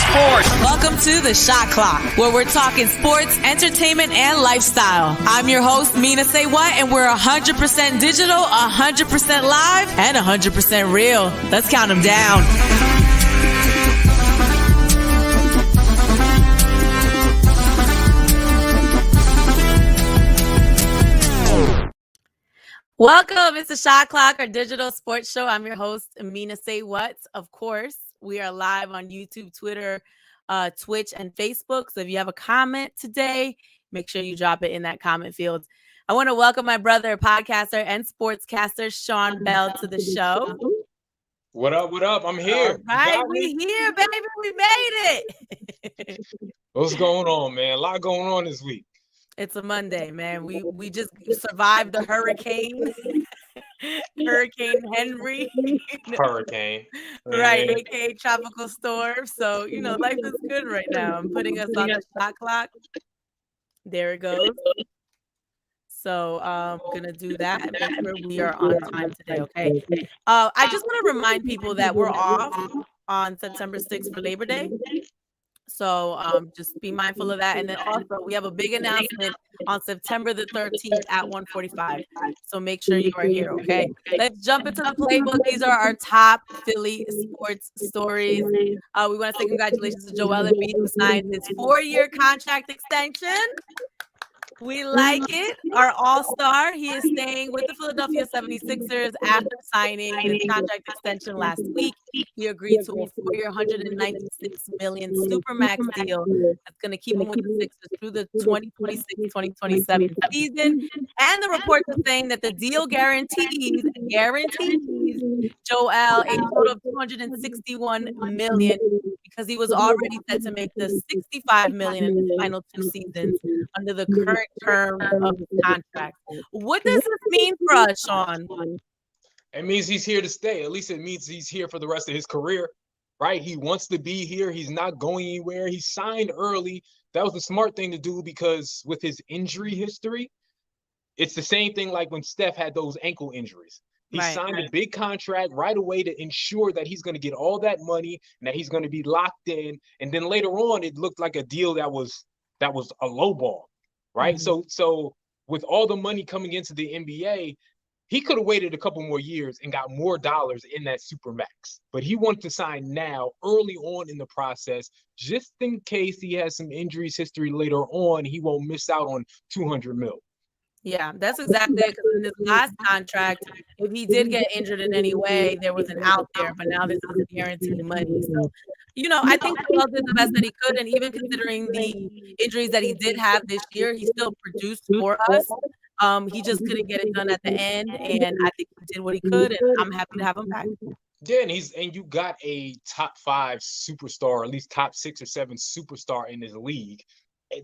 sports. Welcome to the ShotClock, where we're talking sports, entertainment, and lifestyle. I'm your host, Mina SayWhat, and we're 100% digital, 100% live, and 100% real. Let's count them down. Welcome. It's the ShotClock, our digital sports show. I'm your host, Mina SayWhat. Of course, we are live on YouTube, Twitter, Twitch, and Facebook. So if you have a comment today, make sure you drop it in that comment field. I want to welcome my brother, podcaster and sportscaster, Sean Bell, to the show. What up? What up? I'm here. All right, we here, baby. We made it. What's going on, man? A lot going on this week. It's a Monday, man. We just survived the hurricane. Hurricane Henry. Hurricane. Right, aka tropical storm. So, life is good right now. I'm putting us on the ShotClock. There it goes. So I'm gonna do that. Make sure we are on time today, okay? I just want to remind people that we're off on September 6th for Labor Day. So just be mindful of that. And then also we have a big announcement on September the 13th at 1:45. So make sure you are here, okay? Let's jump into the playbook. These are our top Philly sports stories. We want to say congratulations to Joel Embiid, who signed his 4-year contract extension. We like it. Our all-star, he is staying with the Philadelphia 76ers after signing his contract extension last week. He agreed to a 4-year, $196 million supermax deal that's going to keep him with the Sixers through the 2026-2027 season. And the reports are saying that the deal guarantees Joel a total of $261 million because he was already set to make the $65 million in the final 2 seasons under the current term of his contract. What does this mean for us, Sean? It means he's here to stay. At least it means he's here for the rest of his career, right? He wants to be here. He's not going anywhere. He signed early. That was the smart thing to do because with his injury history, it's the same thing like when Steph had those ankle injuries. He signed a big contract right away to ensure that he's going to get all that money and that he's going to be locked in. And then later on, it looked like a deal that was a low ball, right? Mm-hmm. So with all the money coming into the NBA, he could have waited a couple more years and got more dollars in that supermax. But he wanted to sign now, early on in the process, just in case he has some injuries history later on, he won't miss out on $200 million. Yeah, that's exactly it. Because in his last contract, if he did get injured in any way, there was an out there. But now this is guaranteed money. So, I think Joel did the best that he could. And even considering the injuries that he did have this year, he still produced for us. He just couldn't get it done at the end. And I think he did what he could. And I'm happy to have him back. Yeah, and you got a top 5 superstar, or at least top 6 or 7 superstar in this league.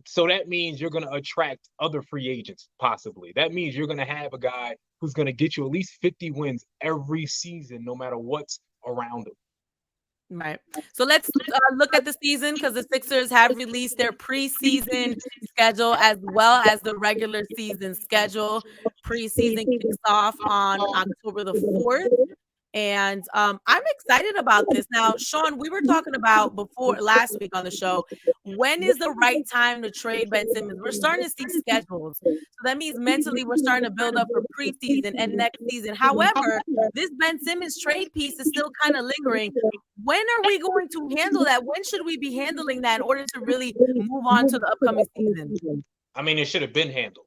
So that means you're going to attract other free agents, possibly. That means you're going to have a guy who's going to get you at least 50 wins every season, no matter what's around him. Right. So let's look at the season because the Sixers have released their preseason schedule as well as the regular season schedule. Preseason kicks off on October the 4th. And I'm excited about this. Now, Sean, we were talking about last week on the show, when is the right time to trade Ben Simmons? We're starting to see schedules. So that means mentally we're starting to build up for preseason and next season. However, this Ben Simmons trade piece is still kind of lingering. When are we going to handle that? When should we be handling that in order to really move on to the upcoming season? I mean, it should have been handled.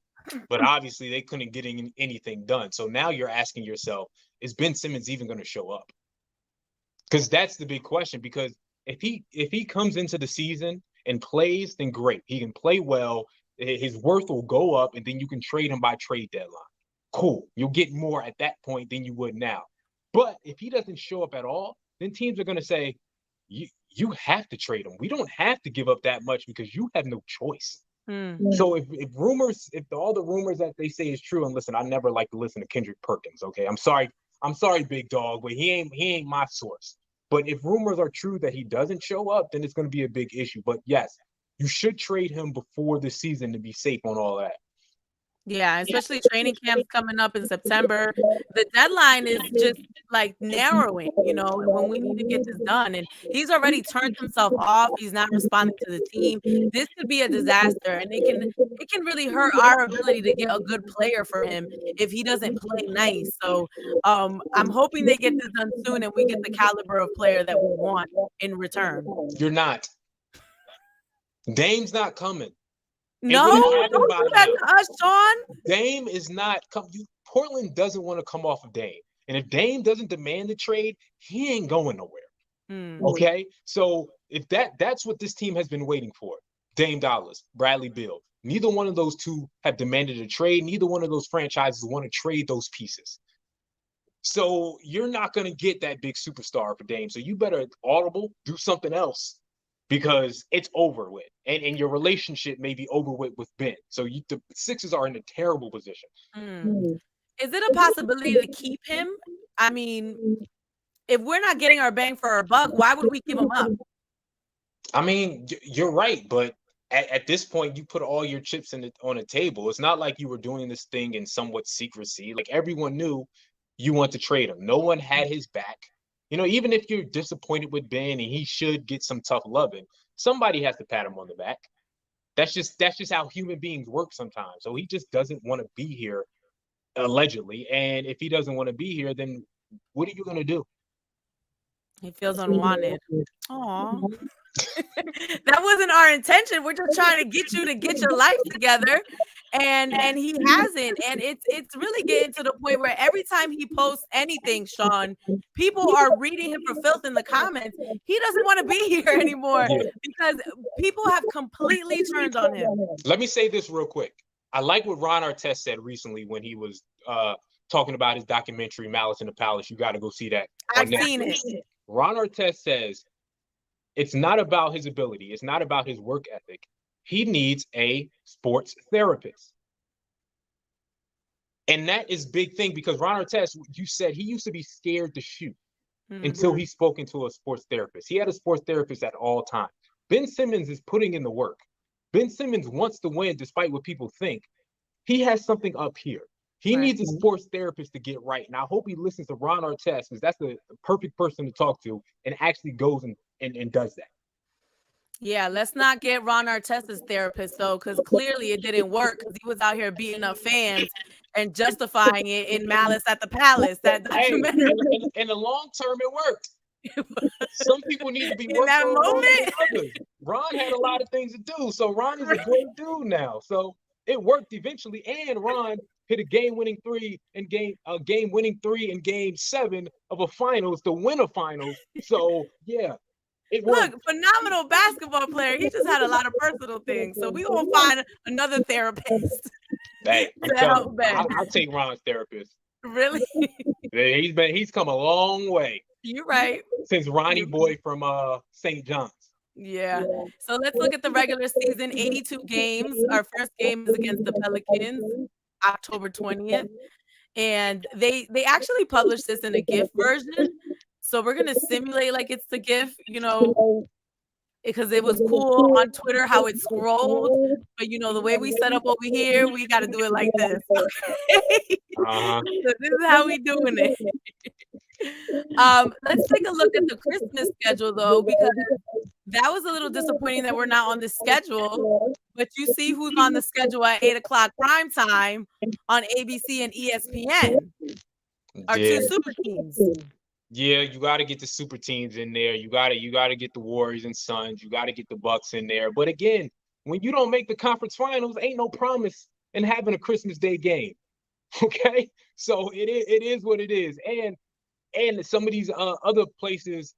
But obviously they couldn't get anything done. So now you're asking yourself, is Ben Simmons even going to show up? Because that's the big question. Because if he comes into the season and plays, then great. He can play well. His worth will go up, and then you can trade him by trade deadline. Cool. You'll get more at that point than you would now. But if he doesn't show up at all, then teams are going to say, you have to trade him. We don't have to give up that much because you have no choice. So if all the rumors that they say is true, and listen, I never like to listen to Kendrick Perkins. Okay, I'm sorry, big dog, but he ain't my source. But if rumors are true that he doesn't show up, then it's going to be a big issue. But yes, you should trade him before the season to be safe on all that. Yeah, especially training camps coming up in September. The deadline is just like narrowing, when we need to get this done. And he's already turned himself off. He's not responding to the team. This could be a disaster, and it can really hurt our ability to get a good player for him if he doesn't play nice. So I'm hoping they get this done soon and we get the caliber of player that we want in return. You're not. Dame's not coming. No, don't do that to us, Sean. Dame is not coming. Portland doesn't want to come off of Dame. And if Dame doesn't demand the trade, he ain't going nowhere. Okay? So if that's what this team has been waiting for. Dame Dollars, Bradley Beal. Neither one of those two have demanded a trade. Neither one of those franchises want to trade those pieces. So you're not going to get that big superstar for Dame. So you better audible, do something else. Because it's over with, and your relationship may be over with Ben. So the Sixers are in a terrible position. Is it a possibility to keep him? I mean, if we're not getting our bang for our buck, why would we give him up? I mean, you're right, but at this point, you put all your chips on the table. It's not like you were doing this thing in somewhat secrecy. Like everyone knew you want to trade him. No one had his back. Even if you're disappointed with Ben and he should get some tough loving, somebody has to pat him on the back. That's just how human beings work sometimes. So he just doesn't want to be here, allegedly. And if he doesn't want to be here, then what are you going to do? He feels unwanted. Aw. That wasn't our intention. We're just trying to get you to get your life together. And he hasn't. And it's really getting to the point where every time he posts anything, Sean, people are reading him for filth in the comments. He doesn't want to be here anymore because people have completely turned on him. Let me say this real quick. I like what Ron Artest said recently when he was talking about his documentary, Malice in the Palace. You got to go see that. I've seen it. Ron Artest says it's not about his ability. It's not about his work ethic. He needs a sports therapist. And that is a big thing because Ron Artest, you said he used to be scared to shoot until he spoke into a sports therapist. He had a sports therapist at all times. Ben Simmons is putting in the work. Ben Simmons wants to win despite what people think. He has something up here. He needs a sports therapist to get right. And I hope he listens to Ron Artest because that's the perfect person to talk to and actually goes and does that. Yeah, let's not get Ron Artest's therapist, though, because clearly it didn't work because he was out here beating up fans and justifying it in Malice at the Palace. That documentary. In the long term, it worked. Some people need to be in that moment. Ron had a lot of things to do, so Ron is a great dude now. So it worked eventually, and Ron hit a game-winning three in Game 7 of a finals to win a finals. So yeah. Look, phenomenal basketball player. He just had a lot of personal things. So we gonna find another therapist. Hey, I'll take Ron's therapist. Really? He's come a long way. You're right. Since Ronnie Boy from St. John's. Yeah. So let's look at the regular season. 82 games. Our first game is against the Pelicans, October 20th. And they actually published this in a GIF version. So we're going to simulate like it's the GIF, because it was cool on Twitter how it scrolled. But, the way we set up over here, we got to do it like this. Okay? So this is how we doing it. Let's take a look at the Christmas schedule, though, because that was a little disappointing that we're not on the schedule. But you see who's on the schedule at 8 o'clock prime time on ABC and ESPN. Our two super teams. Yeah, you got to get the super teams in there. You got to get the Warriors and Suns. You got to get the Bucks in there. But again, when you don't make the conference finals, ain't no promise in having a Christmas Day game. Okay, so it is what it is. And some of these other places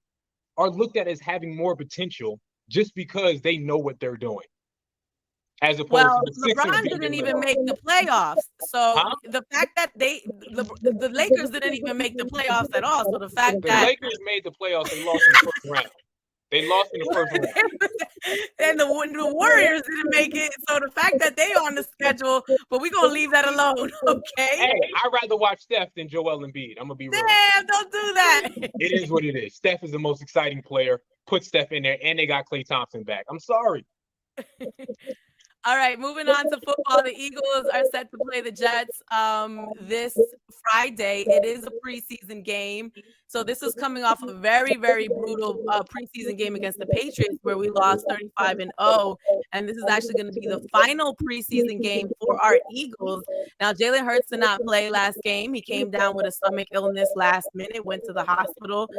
are looked at as having more potential just because they know what they're doing. As opposed to the LeBron didn't even make the playoffs. So the fact that the Lakers didn't even make the playoffs at all. So the fact that the Lakers made the playoffs, they lost in the first round. They lost in the first round. And the Warriors didn't make it. So the fact that they on the schedule, but we're gonna leave that alone, okay? Hey, I'd rather watch Steph than Joel Embiid. I'm gonna be real. Damn, don't do that. It is what it is. Steph is the most exciting player. Put Steph in there, and they got Klay Thompson back. I'm sorry. All right, moving on to football. The Eagles are set to play the Jets this Friday. It is a preseason game. So this is coming off a very, very brutal preseason game against the Patriots where we lost 35-0. And this is actually going to be the final preseason game for our Eagles. Now, Jalen Hurts did not play last game. He came down with a stomach illness last minute, went to the hospital.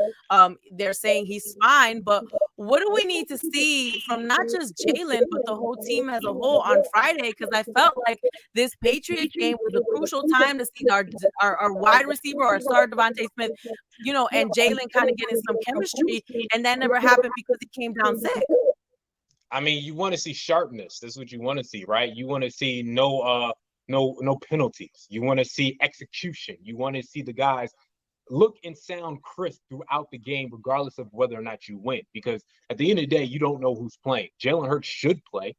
They're saying he's fine, but what do we need to see from not just Jalen, but the whole team as a whole on Friday? Because I felt like this Patriots game was a crucial time to see our wide receiver, our star Devontae Smith, and Jalen kind of getting some chemistry, and that never happened because he came down sick. I mean, you want to see sharpness. That's what you want to see, right? You want to see no penalties. You want to see execution. You want to see the guys look and sound crisp throughout the game, regardless of whether or not you win. Because at the end of the day, you don't know who's playing. Jalen Hurts should play.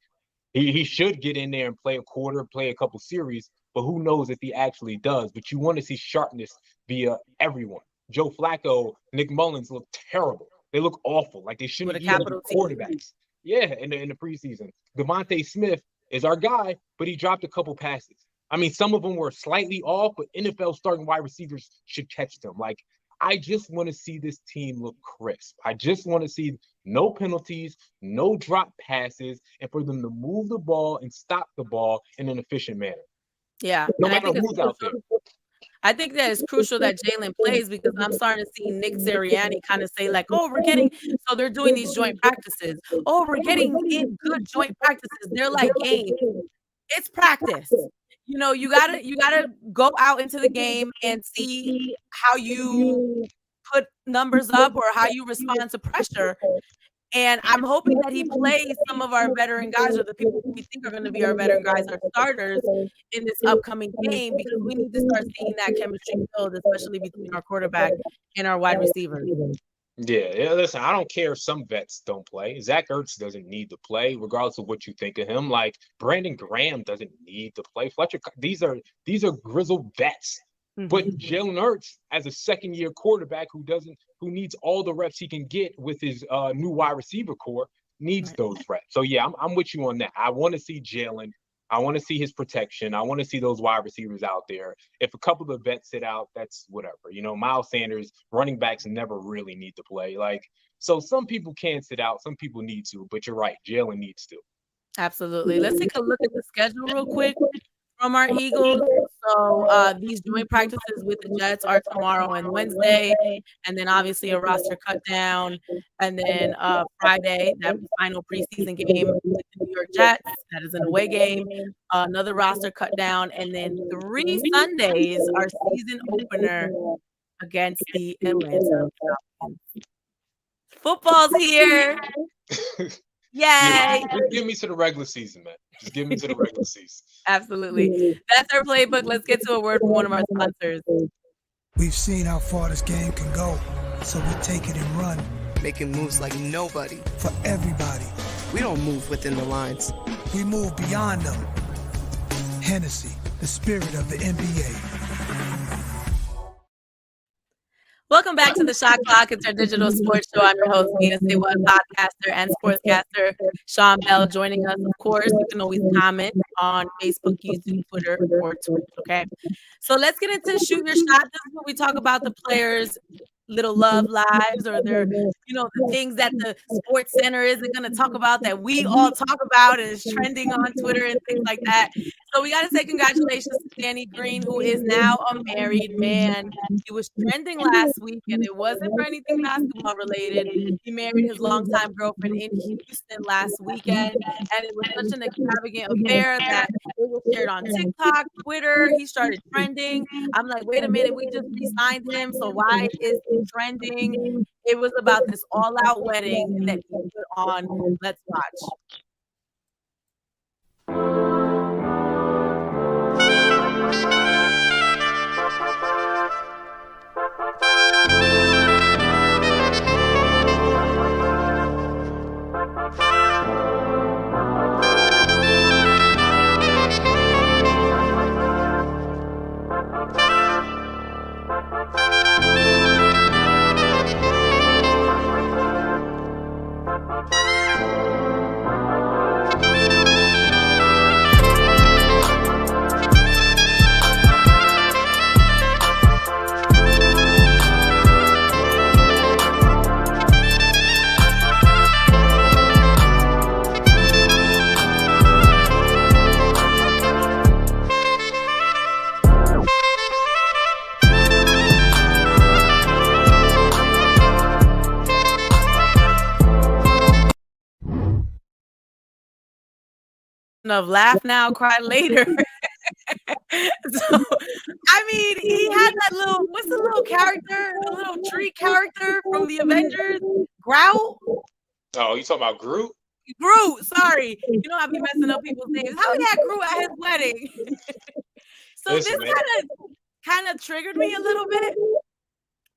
He should get in there and play a quarter, play a couple series, but who knows if he actually does. But you want to see sharpness via everyone. Joe Flacco, Nick Mullins look terrible. They look awful. Like they shouldn't be quarterbacks. Yeah, in the preseason. Devontae Smith is our guy, but he dropped a couple passes. I mean, some of them were slightly off, but NFL starting wide receivers should catch them. Like, I just want to see this team look crisp. I just want to see no penalties, no drop passes, and for them to move the ball and stop the ball in an efficient manner. Yeah. No matter who's out there. I think that it's crucial that Jalen plays because I'm starting to see Nick Sirianni kind of say like, so they're doing these joint practices. Oh, we're getting in good joint practices. They're like games. It's practice. You gotta go out into the game and see how you put numbers up or how you respond to pressure. And I'm hoping that he plays some of our veteran guys or the people we think are going to be our veteran guys, our starters in this upcoming game, because we need to start seeing that chemistry build, especially between our quarterback and our wide receivers. Yeah, listen, I don't care if some vets don't play. Zach Ertz doesn't need to play, regardless of what you think of him. Like Brandon Graham doesn't need to play. Fletcher, these are grizzled vets. But Jalen Hurts, as a second-year quarterback who needs all the reps he can get with his new wide receiver core, needs those reps. So yeah, I'm with you on that. I want to see Jalen. I want to see his protection. I want to see those wide receivers out there. If a couple of vets sit out, that's whatever. Miles Sanders, running backs never really need to play. So some people can sit out, some people need to, but you're right, Jalen needs to. Absolutely. Let's take a look at the schedule real quick from our Eagles. So these joint practices with the Jets are tomorrow and Wednesday, and then obviously a roster cut down, and then Friday, that final preseason game with the New York Jets, that is an away game, another roster cut down, and then 3 Sundays, our season opener against the Atlanta Falcons. Football's here. Yay! Yeah, just give me to the regular season, man. Just give me to the regular season. Absolutely. That's our playbook. Let's get to a word from one of our sponsors. We've seen how far this game can go, so we take it and run. Making moves like nobody. For everybody. We don't move within the lines. We move beyond them. Hennessy, the spirit of the NBA. Welcome back to the ShotClock. It's our digital sports show. I'm your host, Mina SayWhat, podcaster and sportscaster Sean Bell, joining us. Of course, you can always comment on Facebook, YouTube, Twitter, or Twitch. Okay, so let's get into shoot your shot. This is where we talk about the players' little love lives or their, the things that the Sports Center isn't going to talk about that we all talk about and is trending on Twitter and things like that. So we got to say congratulations to Danny Green, who is now a married man. He was trending last week, and it wasn't for anything basketball related. He married his longtime girlfriend in Houston last weekend, and it was such an extravagant affair that it was shared on TikTok, Twitter. He started trending. I'm like, wait a minute, we just re-signed him, so why is he trending? It was about this all-out wedding that he put on. Let's watch. of laugh now, cry later. So, I mean, he had that little, what's the little character, the little tree character from the Avengers? Grout? Oh, you talking about Groot? Groot, sorry. You know, I be messing up people's names. How he had Groot at his wedding? So Listen, this man. kind of triggered me a little bit.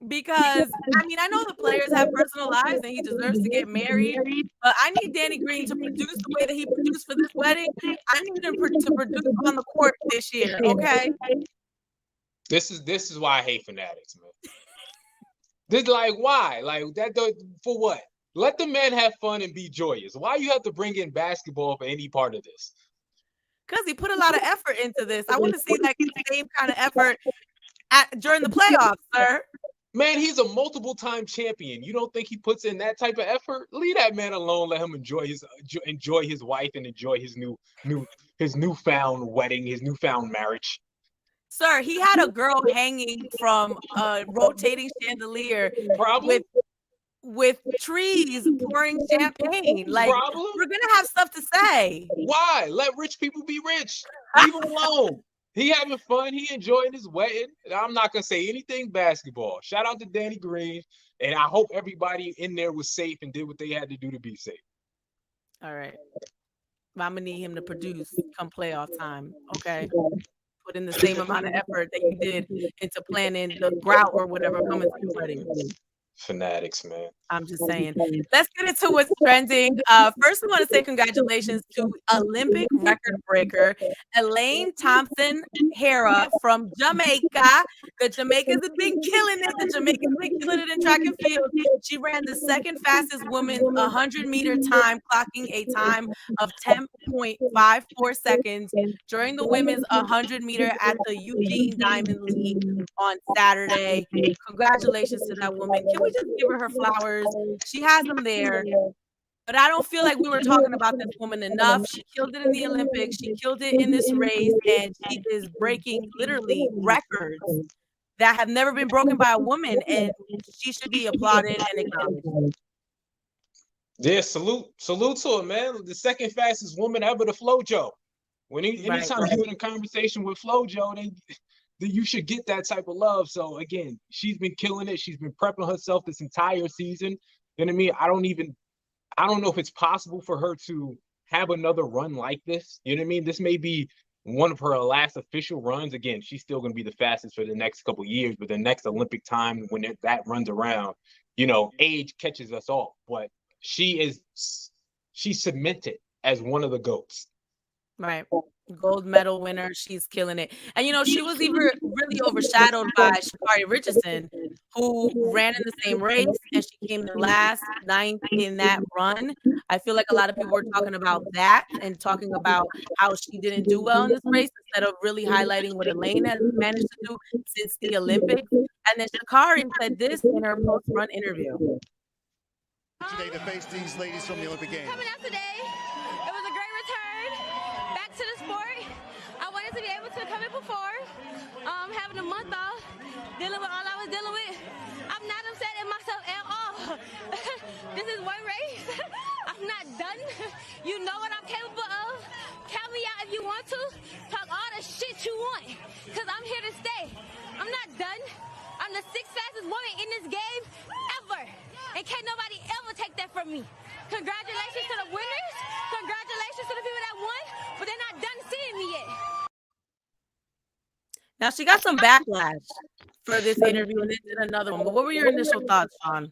Because, I mean, I know the players have personal lives and he deserves to get married, but I need Danny Green to produce the way that he produced for this wedding. I need him to produce on the court this year, okay? This is why I hate fanatics, man. This like why? Like that for what? Let the men have fun and be joyous. Why you have to bring in basketball for any part of this? Because he put a lot of effort into this. I want to see like the same kind of effort during the playoffs, sir. Man, he's a multiple-time champion. You don't think he puts in that type of effort? Leave that man alone. Let him enjoy his wife and enjoy his newfound wedding, his newfound marriage. Sir, he had a girl hanging from a rotating chandelier with trees pouring champagne. Like, we're gonna have stuff to say. Why? Let rich people be rich. Leave him alone. He having fun. He enjoying his wedding. I'm not gonna say anything basketball. Shout out to Danny Green, and I hope everybody in there was safe and did what they had to do to be safe. All right, I'm gonna need him to produce come playoff time. Okay, put in the same amount of effort that you did into planning the grout or whatever coming to the wedding. Fanatics, man. I'm just saying. Let's get into what's trending. First, I want to say congratulations to Olympic record breaker Elaine Thompson-Herah from Jamaica. The Jamaicans have been killing it. The Jamaicans have been killing it in track and field. She ran the second fastest women's 100-meter time, clocking a time of 10.54 seconds during the women's 100-meter at the Eugene Diamond League on Saturday. Congratulations to that woman. Can we just give her flowers? She has them there. But I don't feel like we were talking about this woman enough. She killed it in the Olympics. She killed it in this race. And she is breaking literally records that have never been broken by a woman. And she should be applauded and acknowledged. Yeah, salute to her, man. The second fastest woman ever to FloJo. Anytime you're in a conversation with FloJo, you should get that type of love. So again, she's been killing it. She's been prepping herself this entire season. You know what I mean? I don't know if it's possible for her to have another run like this. You know what I mean? This may be one of her last official runs. Again, she's still going to be the fastest for the next couple of years, but the next Olympic time when that runs around, you know, age catches us all. But she's cemented as one of the GOATs. Right. Gold medal winner. She's killing it. And, you know, she was even really overshadowed by Sha'Carri Richardson, who ran in the same race, and she came in last, 9th in that run. I feel like a lot of people were talking about that and talking about how she didn't do well in this race instead of really highlighting what Elaine has managed to do since the Olympics. And then Sha'Carri said this in her post-run interview. Today to face these ladies from the Olympic Games. Coming out today, it was a great return back to the sport. I wanted to be able to come in before, having a month off, dealing with all I was dealing with. I'm not upset at myself at all. This is one race. I'm not done. You know what I'm capable of. Count me out if you want to. Talk all the shit you want, because I'm here to stay. I'm not done. I'm the 6th fastest woman in this game ever. And can't nobody ever take that from me. Congratulations to the winners. Congratulations to the people that won, but they're not done seeing me yet. Now, she got some backlash for this interview and then did another one. But what were your initial thoughts, Sean?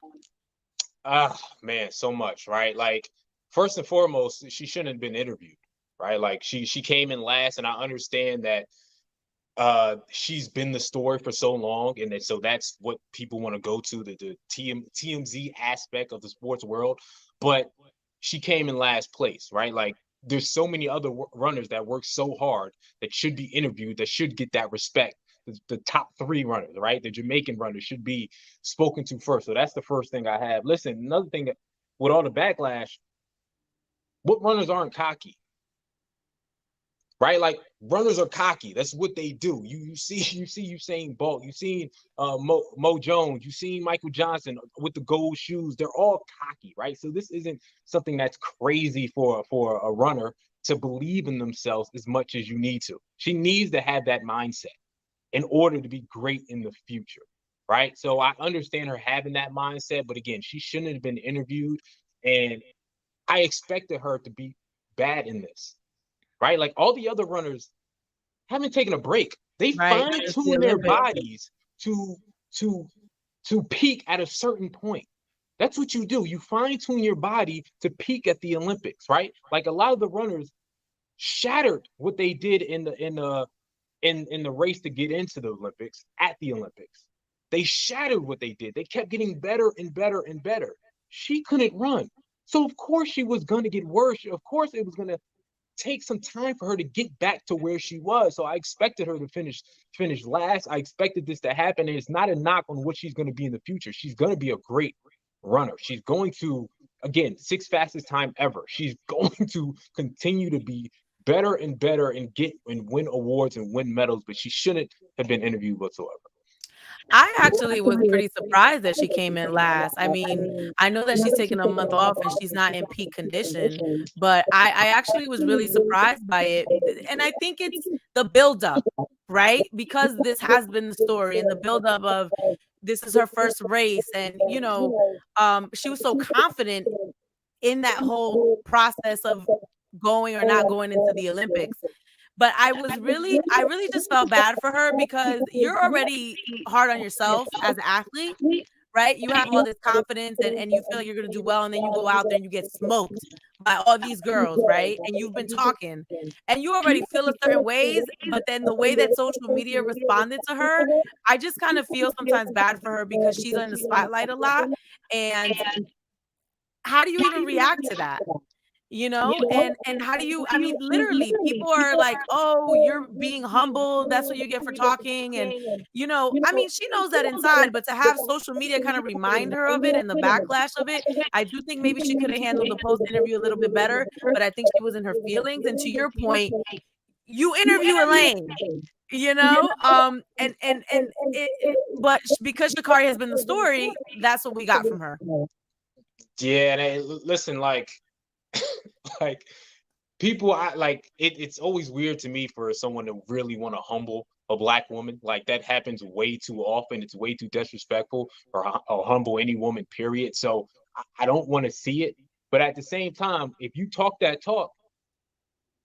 Man, so much, right? Like, first and foremost, she shouldn't have been interviewed, right? Like, she came in last, and I understand that she's been the story for so long, and so that's what people want to go to, the TMZ aspect of the sports world. But she came in last place, right? Like, there's so many other runners that work so hard that should be interviewed, that should get that respect. The top 3 runners, right? The Jamaican runners should be spoken to first. So that's the first thing I have. Listen, another thing, with all the backlash, what runners aren't cocky? Right, like, runners are cocky. That's what they do. You see Usain Bolt. You've seen Mo Jones. You've seen Michael Johnson with the gold shoes. They're all cocky, right? So this isn't something that's crazy for a runner. to believe in themselves as much as you need to. She needs to have that mindset in order to be great in the future, right? So I understand her having that mindset, but again, she shouldn't have been interviewed, and I expected her to be bad in this, right? Like all the other runners haven't taken a break. They Right. fine-tune their bodies to peak at a certain point. That's what you do. You fine-tune your body to peak at the Olympics, right? Like a lot of the runners shattered what they did in the race to get into the Olympics at the Olympics. They shattered what they did. They kept getting better and better and better. She couldn't run. So of course she was going to get worse. Of course it was going to take some time for her to get back to where she was. So I expected her to finish last. I expected this to happen. And it's not a knock on what she's going to be in the future. She's going to be a great runner. She's going to, again, 6th fastest time ever. She's going to continue to be better and better and get and win awards and win medals, but she shouldn't have been interviewed whatsoever. I actually was pretty surprised that she came in last. I mean, I know that she's taking a month off and she's not in peak condition, but I actually was really surprised by it. And I think it's the buildup, right? Because this has been the story and the buildup of this is her first race. And, you know, she was so confident in that whole process of going or not going into the Olympics. But I really just felt bad for her because you're already hard on yourself as an athlete, right? You have all this confidence and you feel like you're going to do well. And then you go out there and you get smoked by all these girls, right? And you've been talking and you already feel a certain ways. But then the way that social media responded to her, I just kind of feel sometimes bad for her because she's in the spotlight a lot. And how do you even react to that? You know, and how do you, I mean, literally people are like, oh, you're being humble. That's what you get for talking. And, you know, I mean, she knows that inside, but to have social media kind of remind her of it and the backlash of it, I do think maybe she could have handled the post interview a little bit better, but I think she was in her feelings. And to your point, you interview Elaine, you know, but because Sha'Carri has been the story, that's what we got from her. Yeah, and listen, like people, it's always weird to me for someone to really want to humble a Black woman. Like that happens way too often. It's way too disrespectful or humble any woman, period. So I don't want to see it. But at the same time, if you talk that talk,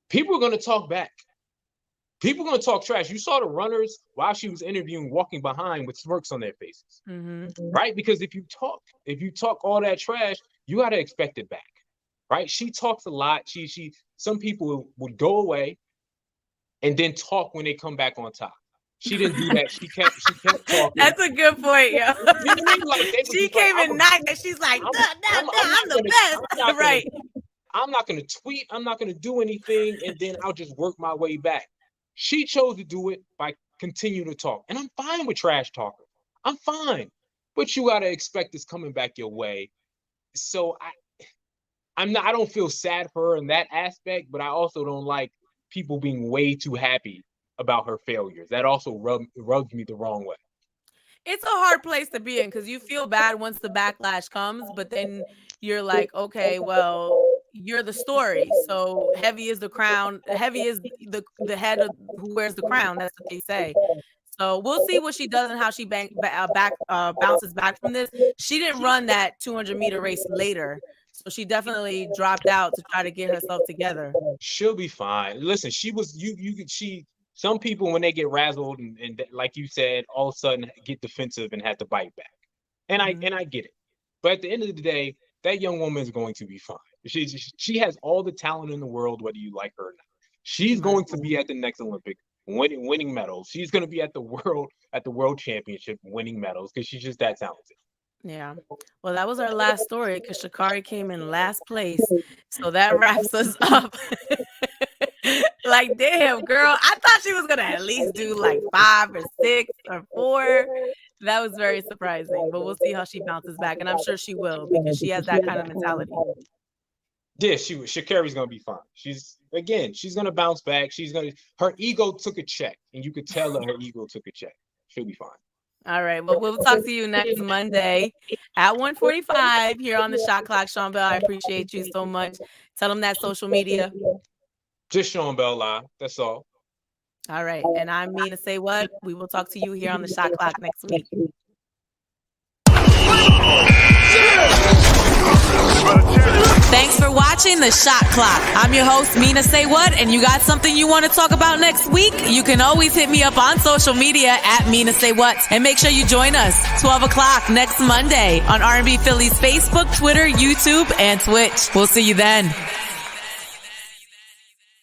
people are going to talk back. People are going to talk trash. You saw the runners while she was interviewing walking behind with smirks on their faces, right? Because if you talk all that trash, you got to expect it back. Right? She talks a lot. Some people would go away and then talk when they come back on top. She didn't do that. She kept talking. That's a good point, yo. You know what I mean? Like, she came in nice and she's like, I'm the best. Right. I'm not gonna tweet, I'm not gonna do anything, and then I'll just work my way back. She chose to do it by continuing to talk. And I'm fine with trash talking. I'm fine. But you gotta expect this coming back your way. So I don't feel sad for her in that aspect, but I also don't like people being way too happy about her failures. That also rubs me the wrong way. It's a hard place to be in because you feel bad once the backlash comes, but then you're like, okay, well, you're the story. So heavy is the crown. Heavy is the head of who wears the crown. That's what they say. So we'll see what she does and how she bounces back from this. She didn't run that 200-meter race later. So she definitely dropped out to try to get herself together. She'll be fine. Listen, some people when they get razzled and like you said, all of a sudden get defensive and have to bite back. And I get it. But at the end of the day, that young woman is going to be fine. She has all the talent in the world, whether you like her or not. She's going to be at the next Olympic winning medals. She's going to be at the world championship winning medals because she's just that talented. Yeah. Well, that was our last story because Sha'Carri came in last place. So that wraps us up. Like, damn, girl. I thought she was going to at least do like 5 or 6 or 4. That was very surprising. But we'll see how she bounces back. And I'm sure she will because she has that kind of mentality. Yeah, Sha'Carri's going to be fine. She's going to bounce back. Her ego took a check. And you could tell that her ego took a check. She'll be fine. All right. Well, we'll talk to you next Monday at 1:45 here on the Shot Clock. Sean Bell, I appreciate you so much. Tell them that social media. Just Sean Bell Live. That's all. All right. And I'm Mina SayWhat. We will talk to you here on the ShotClock next week. Thanks for watching the ShotClock. I'm your host, Mina SayWhat, and you got something you want to talk about next week? You can always hit me up on social media at Mina SayWhat, and make sure you join us 12 o'clock next Monday on R&B Philly's Facebook, Twitter, YouTube, and Twitch. We'll see you then.